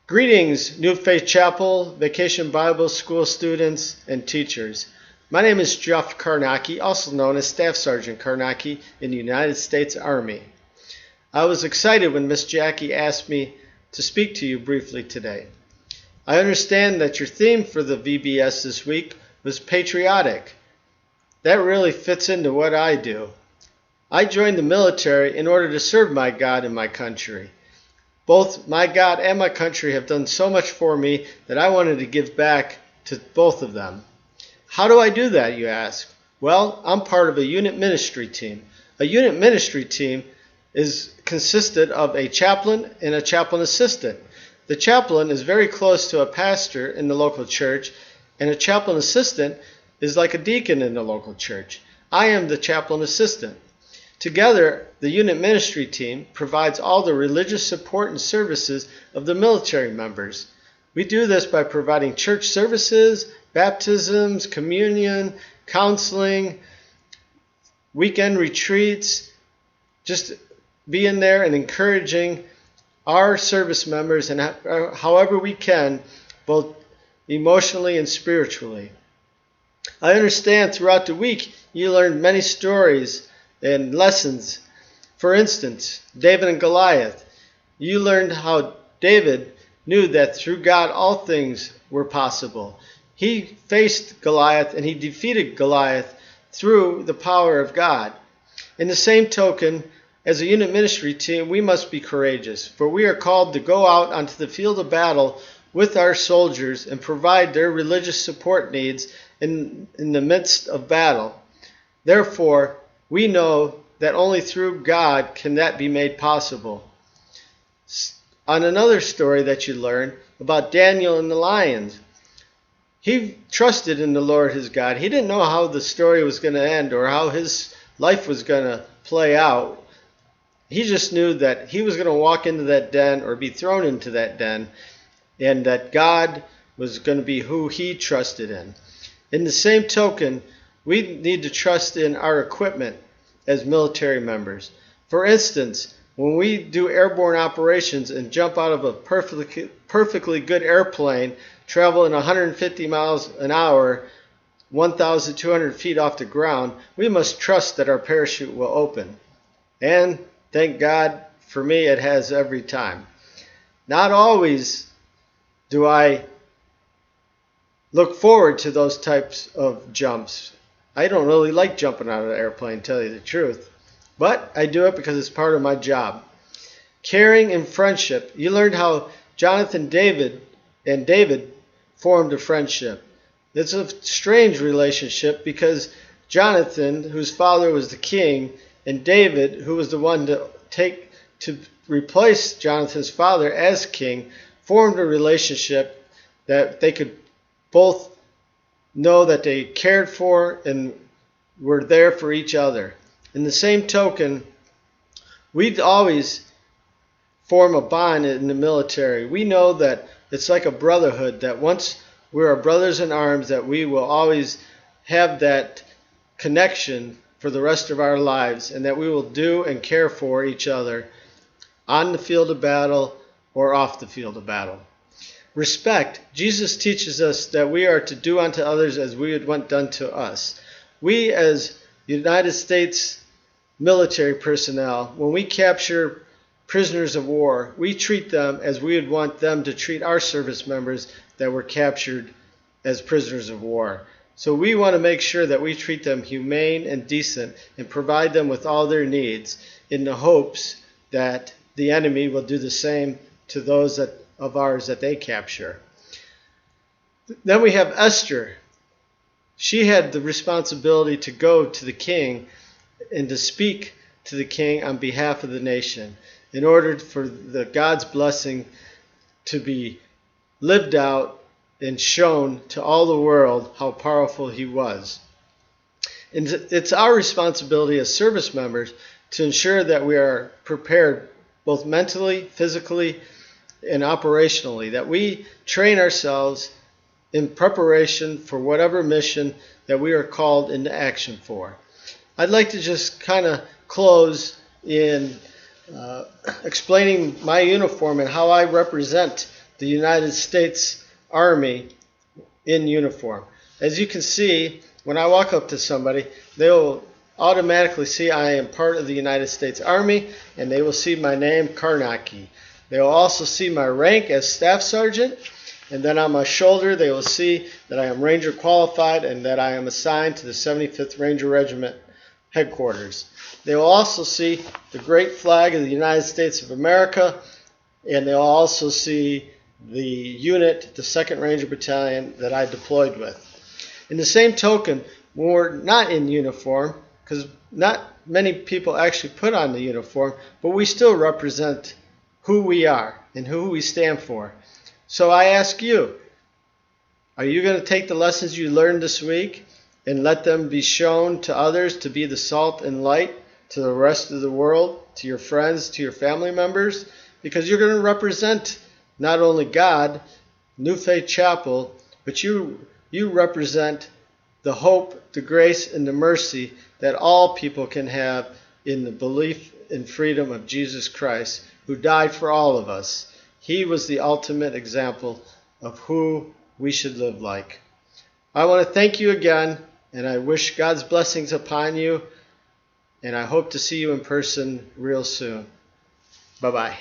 Greetings, New Faith Chapel, Vacation Bible School students, and teachers. My name is Jeff Karnacki, also known as Staff Sergeant Karnacki in the United States Army. I was excited when Miss Jackie asked me to speak to you briefly today. I understand that your theme for the VBS this week was patriotic. That really fits into what I do. I joined the military in order to serve my God and my country. Both my God and my country have done so much for me that I wanted to give back to both of them. How do I do that, you ask? Well, I'm part of a unit ministry team. A unit ministry team is consisted of a chaplain and a chaplain assistant. The chaplain is very close to a pastor in the local church, and a chaplain assistant is like a deacon in the local church. I am the chaplain assistant. Together, the unit ministry team provides all the religious support and services of the military members. We do this by providing church services, baptisms, communion, counseling, weekend retreats, just being there and encouraging our service members and however we can, both emotionally and spiritually. I understand throughout the week you learned many stories and lessons. For instance, David and Goliath. You learned how David knew that through God all things were possible. He faced Goliath and he defeated Goliath through the power of God. In the same token, as a unit ministry team, we must be courageous, for we are called to go out onto the field of battle with our soldiers and provide their religious support needs in the midst of battle. Therefore, we know that only through God can that be made possible. On another story that you learn about Daniel and the lions, he trusted in the Lord his God. He didn't know how the story was going to end or how his life was going to play out. He just knew that he was going to walk into that den or be thrown into that den, and that God was going to be who he trusted in. In the same token, we need to trust in our equipment as military members. For instance, when we do airborne operations and jump out of a perfectly good airplane, traveling 150 miles an hour, 1,200 feet off the ground, we must trust that our parachute will open. And thank God, for me, it has every time. Not always do I look forward to those types of jumps. I don't really like jumping out of an airplane, to tell you the truth. But I do it because it's part of my job. Caring and friendship. You learned how Jonathan and David formed a friendship. It's a strange relationship because Jonathan, whose father was the king, and David, who was the one to replace Jonathan's father as king, formed a relationship that they could both know that they cared for and were there for each other. In the same token, we'd always form a bond in the military. We know that it's like a brotherhood, that once we're brothers in arms, that we will always have that connection for the rest of our lives, and that we will do and care for each other on the field of battle or off the field of battle. Respect. Jesus teaches us that we are to do unto others as we would want done to us. We as United States military personnel, when we capture prisoners of war, we treat them as we would want them to treat our service members that were captured as prisoners of war. So we want to make sure that we treat them humane and decent and provide them with all their needs in the hopes that the enemy will do the same to those of ours that they capture. Then we have Esther. She had the responsibility to go to the king and to speak to the king on behalf of the nation in order for God's blessing to be lived out and shown to all the world how powerful he was. And it's our responsibility as service members to ensure that we are prepared both mentally, physically, and operationally, that we train ourselves in preparation for whatever mission that we are called into action for. I'd like to just kind of close in explaining my uniform and how I represent the United States Army in uniform. As you can see, when I walk up to somebody, they will automatically see I am part of the United States Army, and they will see my name, Karnacki. They will also see my rank as Staff Sergeant, and then on my shoulder they will see that I am Ranger qualified and that I am assigned to the 75th Ranger Regiment headquarters. They will also see the great flag of the United States of America, and they'll also see the unit, the 2nd Ranger Battalion, that I deployed with. In the same token, when we're not in uniform, because not many people actually put on the uniform, but we still represent who we are and who we stand for. So I ask you, are you going to take the lessons you learned this week and let them be shown to others to be the salt and light to the rest of the world, to your friends, to your family members? Because you're going to represent not only God, New Faith Chapel, but you represent the hope, the grace, and the mercy that all people can have in the belief and freedom of Jesus Christ, who died for all of us. He was the ultimate example of who we should live like. I want to thank you again, and I wish God's blessings upon you, and I hope to see you in person real soon. Bye-bye.